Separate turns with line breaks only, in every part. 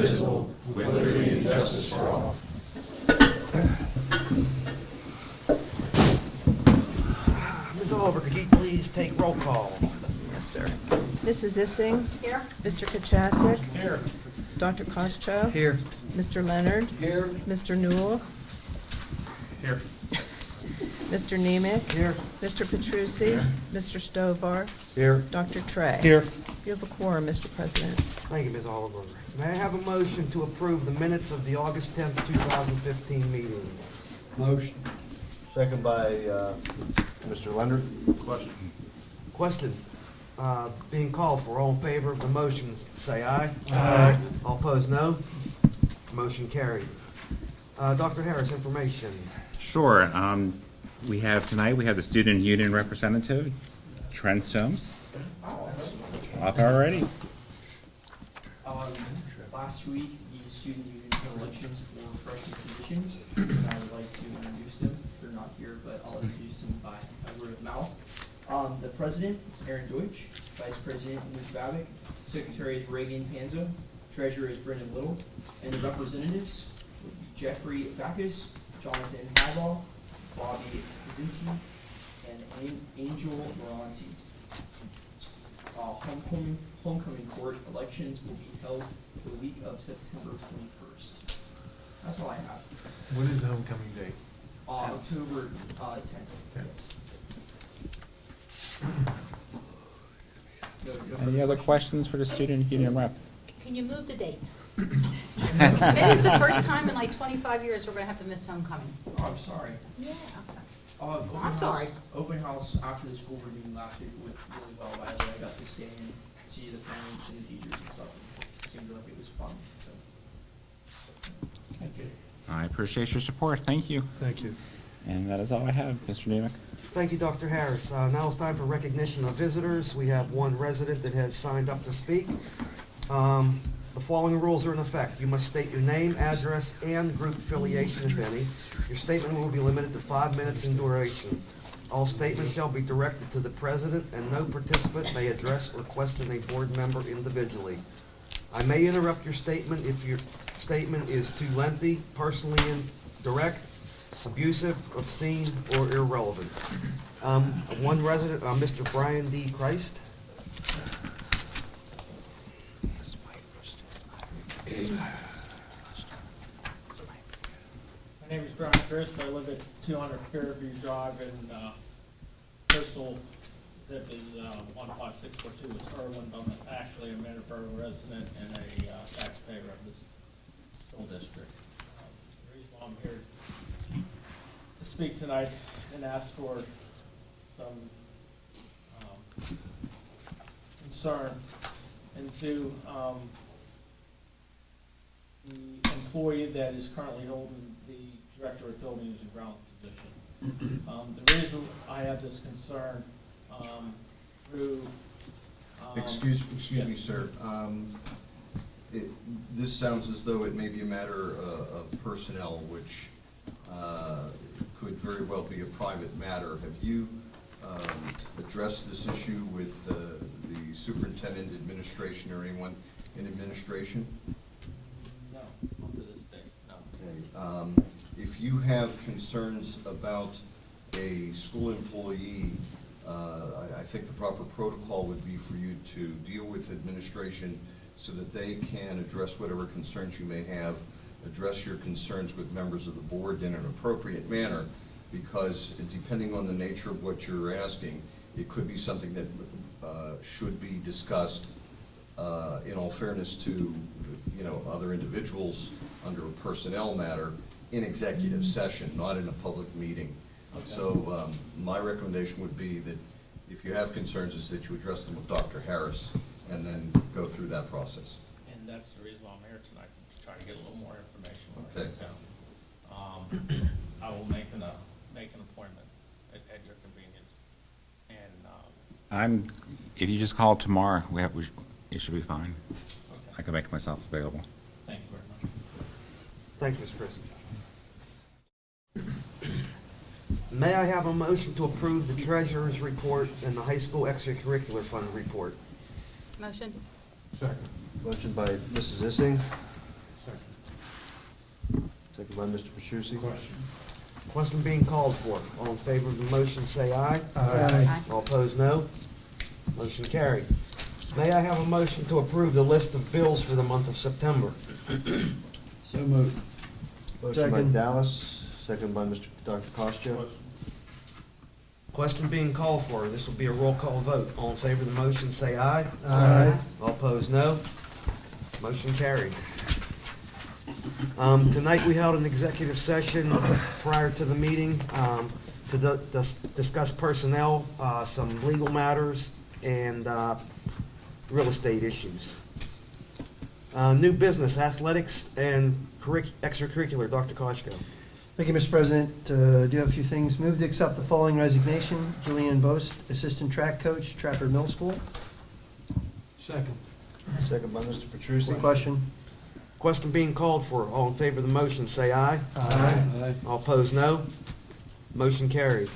indivisible, with liberty and justice for all.
Ms. Oliver, could you please take roll call?
Yes, sir. Mrs. Issing? Here. Mr. Kachasik?
Here.
Dr. Koscho?
Here.
Mr. Leonard?
Here.
Mr. Newell?
Here.
Mr. Nemec?
Here.
Mr. Petrucci? Mr. Stovar?
Here.
Dr. Trey?
Here.
You have a quorum, Mr. President.
Thank you, Ms. Oliver. May I have a motion to approve the minutes of the August 10th, 2015 meeting?
Motion.
Second by Mr. Leonard.
Question.
Question being called for. All in favor of the motion, say aye.
Aye.
All opposed, no. Motion carried. Dr. Harris, information.
Sure. We have the student union representative, Trent Soames. Up already.
Last week, the student union held elections for freshman positions, and I would like to introduce them. They're not here, but I'll introduce them by word of mouth. The president is Aaron Deutsch, vice president Luke Babick, secretary is Reagan Panza, treasurer is Brendan Little, and the representatives would be Jeffrey Backus, Jonathan Hagall, Bobby Kaczynski, and Angel Moranti. Homecoming court elections will be held the week of September 21st. That's all I have.
What is the homecoming date?
October 10th. Yes.
Any other questions for the student union rep?
Can you move the date? Maybe it's the first time in like 25 years we're going to have to miss homecoming.
Oh, I'm sorry.
Yeah.
Open
sorry.
Open house after the school board meeting last week went really well. By the way, I got to stay and see the parents and the teachers and stuff. It seemed like it was fun. So. That's it.
I appreciate your support. Thank you.
Thank you.
And that is all I have, Mr. Nemec.
Thank you, Dr. Harris. Now it's time for recognition of visitors. We have one resident that has signed up to speak. The following rules are in effect. You must state your name, address, and group affiliation, if any. Your statement will be limited to 5 minutes in duration. All statements shall be directed to the president, and no participant may address or question a board member individually. I may interrupt your statement if your statement is too lengthy, personally indirect, abusive, obscene, or irrelevant. One resident, Mr. Brian D. Christ.
My name is Brian Chris. I live at 200 Fairview Drive, and postal zip is 15642. It's Irwin. I'm actually a Middleborough resident and a taxpayer of this school district. The reason why I'm here to speak tonight and ask for some concern into the employee that is currently holding the director of buildings and grounds position. The reason I have this concern through.
Excuse me, sir. This sounds as though it may be a matter of personnel, which could very well be a private matter. Have you addressed this issue with the superintendent, administration, or anyone in administration?
No, up to this date, no.
Okay. If you have concerns about a school employee, I think the proper protocol would be for you to deal with administration so that they can address whatever concerns you may have, address your concerns with members of the board in an appropriate manner, because depending on the nature of what you're asking, it could be something that should be discussed in all fairness to other individuals under a personnel matter in executive session, not in a public meeting. Okay. So my recommendation would be that if you have concerns, is that you address them with Dr. Harris and then go through that process.
And that's the reason why I'm here tonight, to try to get a little more information.
Okay.
I will make an appointment at your convenience. And
If you just call tomorrow, it should be fine.
okay.
I can make myself available.
Thank you very much.
Thank you, Mr. Chris. May I have a motion to approve the treasurer's report and the high school extracurricular fund report?
Motion?
Second.
Motion by Mrs. Issing,
Second by Mr. Petrucci.
Question.
Question being called for. All in favor of the motion, say aye.
Aye.
All opposed, no. Motion carried. May I have a motion to approve the list of bills for the month of September?
So moved.
Motion by
Second.
Dallas, second by Dr. Costo.
Question being called for. This will be a roll call vote. All in favor of the motion, say aye.
Aye.
All opposed, no. Motion carried. Tonight, we held an executive session prior to the meeting to discuss personnel, some legal matters, and real estate issues. New business, athletics, and extracurricular. Dr. Koshko.
Thank you, Mr. President. Do have a few things. Move to accept the following resignation. Julianne Bost, Assistant Track Coach, Trafford Middle School.
Second.
Second by Mr. Petrucci.
Question?
Question being called for. All in favor of the motion, say aye.
Aye.
All opposed, no. Motion carried.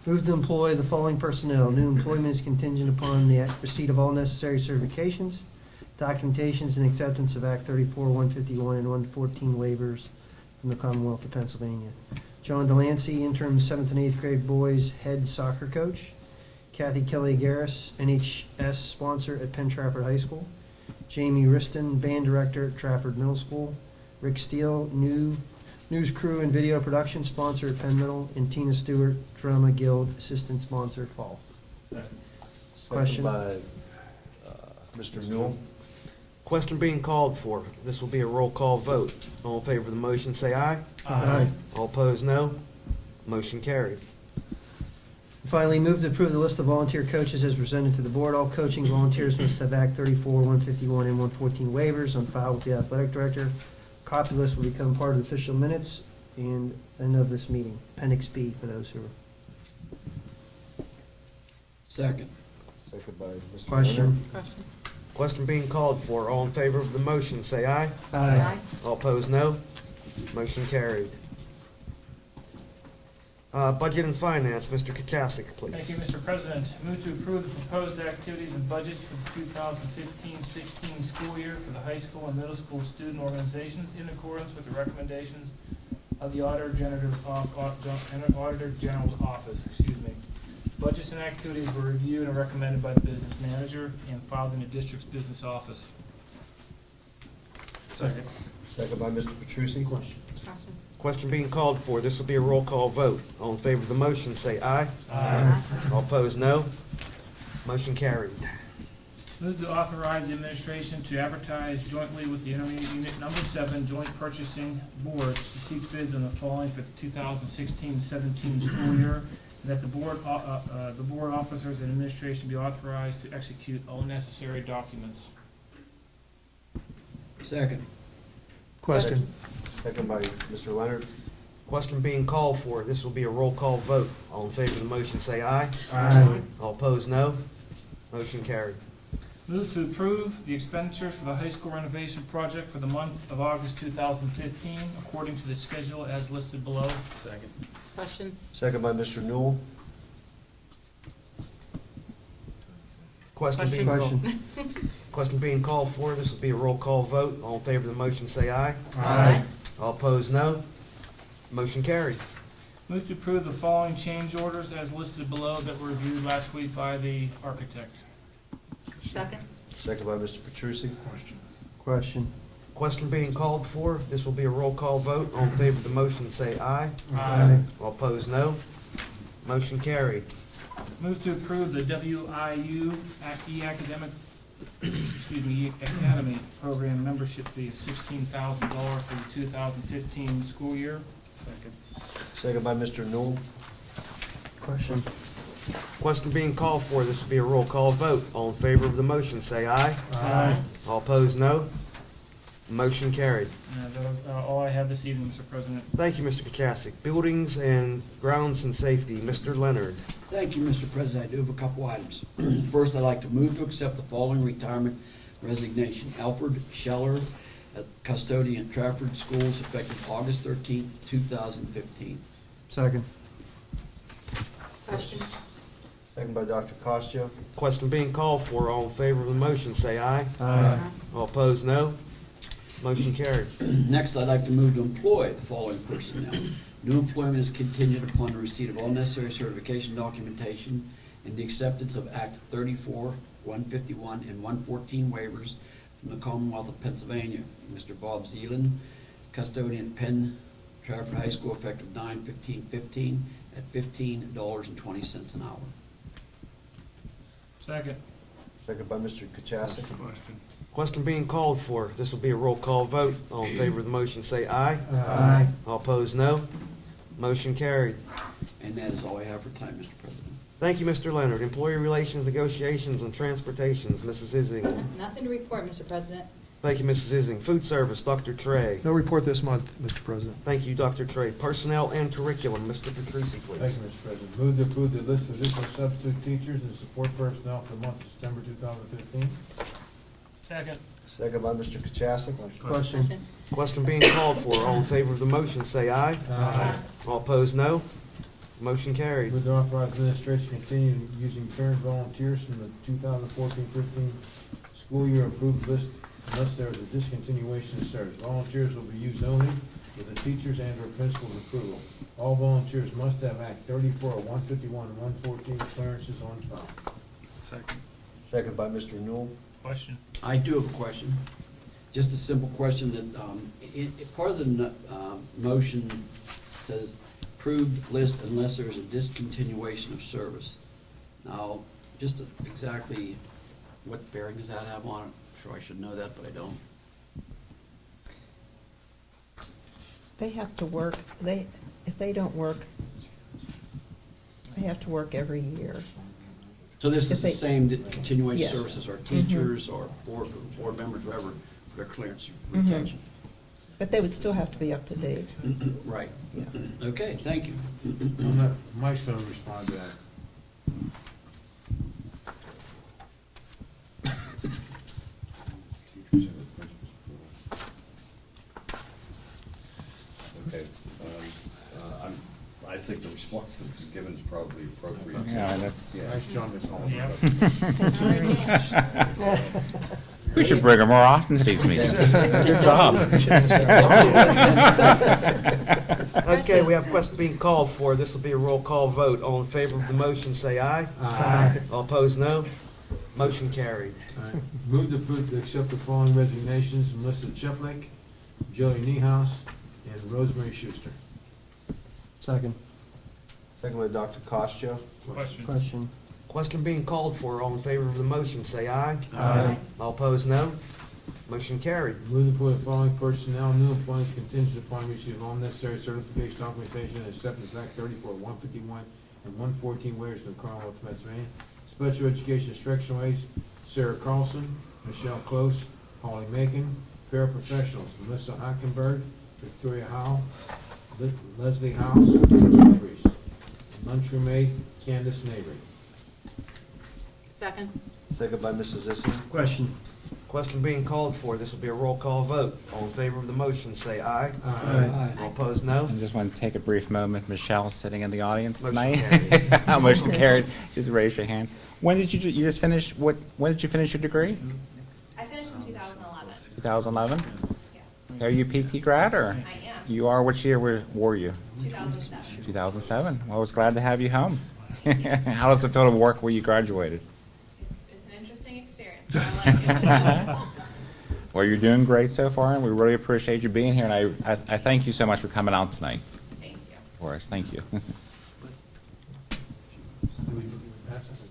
Move to employ the following personnel. New employment is contingent upon the receipt of all necessary certifications, documentations, and acceptance of Act 34, 151, and 114 waivers from the Commonwealth of Pennsylvania. John Delancey, interim 7th and 8th grade boys head soccer coach. Kathy Kelly Garris, NHS sponsor at Penn Trafford High School. Jamie Riston, band director at Trafford Middle School. Rick Steele, news crew and video production sponsor at Penn Middle. And Tina Stewart, drama guild assistant sponsor, Fall.
Second.
Question?
Second by Mr. Newell.
Question being called for. This will be a roll call vote. All in favor of the motion, say aye.
Aye.
All opposed, no. Motion carried.
Finally, move to approve the list of volunteer coaches as presented to the board. All coaching volunteers must have Act 34, 151, and 114 waivers on file with the athletic director. Copy of the list will become part of the official minutes and end of this meeting. Appendix B for those who are.
Second.
Second by Mr.
Question?
Leonard.
Question.
Question being called for. All in favor of the motion, say aye.
Aye.
All opposed, no. Motion carried. Budget and Finance, Mr. Kachasik, please.
Thank you, Mr. President. Move to approve the proposed activities and budgets for the 2015-16 school year for the high school and middle school student organizations in accordance with the recommendations of the Auditor General's Office. Budgets and activities were reviewed and recommended by the business manager and filed in the district's business office.
Second.
Second by Mr. Petrucci.
Question.
Question being called for. This will be a roll call vote. All in favor of the motion, say aye.
Aye.
All opposed, no. Motion carried.
Move to authorize the administration to advertise jointly with the Intermediate Unit Number 7 Joint Purchasing Boards to seek bids on the following for the 2016-17 school year, and that the board officers and administration be authorized to execute all necessary documents.
Second.
Question?
Second by Mr. Leonard.
Question being called for. This will be a roll call vote. All in favor of the motion, say aye.
Aye.
All opposed, no. Motion carried.
Move to approve the expenditures for the high school renovation project for the month of August 2015, according to the schedule as listed below.
Second.
Question.
Second by Mr. Newell.
Question being called.
Question?
Question being called for. This will be a roll call vote. All in favor of the motion, say aye.
Aye.
All opposed, no. Motion carried.
Move to approve the following change orders as listed below that were reviewed last week by the architect.
Second.
Second by Mr. Petrucci.
Question.
Question?
Question being called for. This will be a roll call vote. All in favor of the motion, say aye.
Aye.
All opposed, no. Motion carried.
Move to approve the WIU Academy Program membership fee of $16,000 for the 2015 school year.
Second.
Second by Mr. Newell.
Question?
Question being called for. This will be a roll call vote. All in favor of the motion, say aye.
Aye.
All opposed, no. Motion carried.
That is all I have this evening, Mr. President.
Thank you, Mr. Kachasik. Buildings and Grounds and Safety, Mr. Leonard.
Thank you, Mr. President. I do have a couple items. First, I'd like to move to accept the following retirement resignation. Alfred Scheller, custodian at Trafford Schools, effective August 13th, 2015.
Second?
Question.
Second by Dr. Costo.
Question being called for. All in favor of the motion, say aye.
Aye.
All opposed, no. Motion carried.
Next, I'd like to move to employ the following personnel. New employment is contingent upon the receipt of all necessary certification documentation and the acceptance of Act 34, 151, and 114 waivers from the Commonwealth of Pennsylvania. Mr. Bob Zeeland, custodian at Penn, Trafford High School, effective 9/15/15 at $15.20 an hour.
Second.
Second by Mr. Kachasik.
Question.
Question being called for. This will be a roll call vote. All in favor of the motion, say aye.
Aye.
All opposed, no. Motion carried.
And that is all I have for tonight, Mr. President.
Thank you, Mr. Leonard. Employee Relations, Negotiations, and Transportations, Mrs. Ising.
Nothing to report, Mr. President.
Thank you, Mrs. Ising. Food Service, Dr. Trey.
No report this month, Mr. President.
Thank you, Dr. Trey. Personnel and Curriculum, Mr. Petrucci,
Thank
please.
you, Mr. President. Move to approve the list of additional substitute teachers and support personnel for the month of September 2015.
Second.
Second by Mr. Kachasik.
Question.
Question being called for. All in favor of the motion, say aye.
Aye.
All opposed, no. Motion carried.
Move to authorize administration to continue using parent volunteers from the 2014-15 school year approved list unless there is a discontinuation of service. Volunteers will be used only with the teachers and or principal's approval. All volunteers must have Act 34, 151, and 114 clearances on file.
Second.
Second by Mr. Newell.
Question.
I do have a question. Just a simple question that, part of the motion says approved list unless there's a discontinuation of service. Now, just exactly what bearing does that have on it? I'm sure I should know that, but I don't.
They have to work, if they don't work, they have to work every year.
So this
If
is the
they-
same continuation
Yes.
services, or teachers, or board members, whoever, for their clearance
Mhm.
retention.
But they would still have to be up to date.
Right.
Yeah.
Okay, thank you.
Mike's going to respond to that.
Okay, I think the response that was given is probably appropriate.
Yeah, that's,
Yeah.
Nice job, Ms. Hall.
Thank you very much.
we should bring her more often to these meetings. Good job.
Okay, we have a question being called for. This will be a roll call vote. All in favor of the motion, say aye.
Aye.
All opposed, no. Motion carried.
All right. Move to approve to accept the following resignations: Melissa Cheplake, Joey Niehaus, and Rosemary Schuster.
Second.
Second by Dr. Costo.
Question.
Question being called for. All in favor of the motion, say aye.
Aye.
All opposed, no. Motion carried.
Move to employ the following personnel, new employees contingent upon receipt of all necessary certification, documentation, and acceptance of Act 34, 151, and 114 waivers from the Commonwealth of Pennsylvania. Special Education Instructional Aides, Sarah Carlson, Michelle Close, Holly Macon. Paraprofessionals, Melissa Hockenberg, Victoria Howell, Leslie House, and Reese. Lunchroom aide, Candace Nabry.
Second.
Second by Mrs. Ising.
Question.
Question being called for. This will be a roll call vote. All in favor of the motion, say aye.
Aye.
All opposed, no.
I just want to take a brief moment. Michelle's sitting in the audience
Motion
tonight.
carried.
Motion carried. Just raise your hand. When did you just finish, when did you finish your degree?
I finished in 2011.
2011?
Yes,
Are you PT grad, or?
I am.
You are, which year were you?
2007.
2007. Well, I was glad to have you home. How does it feel to work where you graduated?
It's an interesting experience, but I like it.
Well, you're doing great so far, and we really appreciate you being here, and I thank you so much for coming out tonight
Thank you.
for us. Thank you.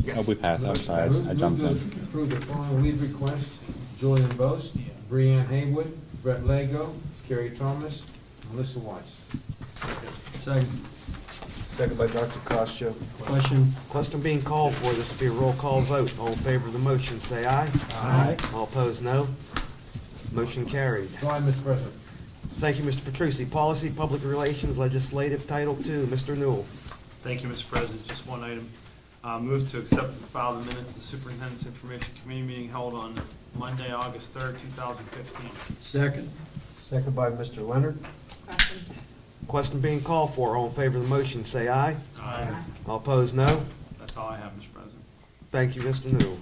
Yes.
Oh, we passed. I'm sorry. I jumped in.
Move to approve the following leave requests: Julian Bost, Breanne Haywood, Brett Lego, Carrie Thomas, Melissa Weiss.
Second.
Second by Dr. Costo.
Question.
Question being called for. This will be a roll call vote. All in favor of the motion, say aye.
Aye.
All opposed, no. Motion carried.
Go ahead, Mr. President.
Thank you, Mr. Petrucci. Policy, Public Relations, Legislative, Title II, Mr. Newell.
Thank you, Mr. President. Just one item. Move to accept and file the minutes of the Superintendent's Information Committee meeting held on Monday, August 3rd, 2015.
Second.
Second by Mr. Leonard.
Question.
Question being called for. All in favor of the motion, say aye.
Aye.
All opposed, no.
That's all I have, Mr. President.
Thank you, Mr. Newell.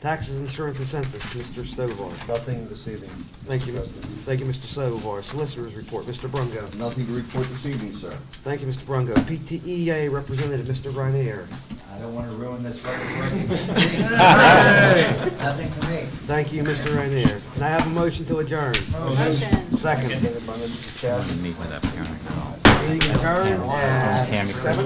Taxes, insurance, and census, Mr. Stovall.
Nothing this evening.
Thank you,
Mr. President.
thank you, Mr. Stovall. Solicitors report, Mr. Brungo.
Nothing to report this evening, sir.
Thank you, Mr. Brungo. PTEA Representative, Mr. Reinier.
I don't want to ruin this record for you. Nothing for me.
Thank you, Mr. Reinier. Can I have a motion to adjourn?
Motion.
Second.
Second by Mr. Chapman.
Meet with that parent.
Meeting adjourned
Tammy.
at 7:00.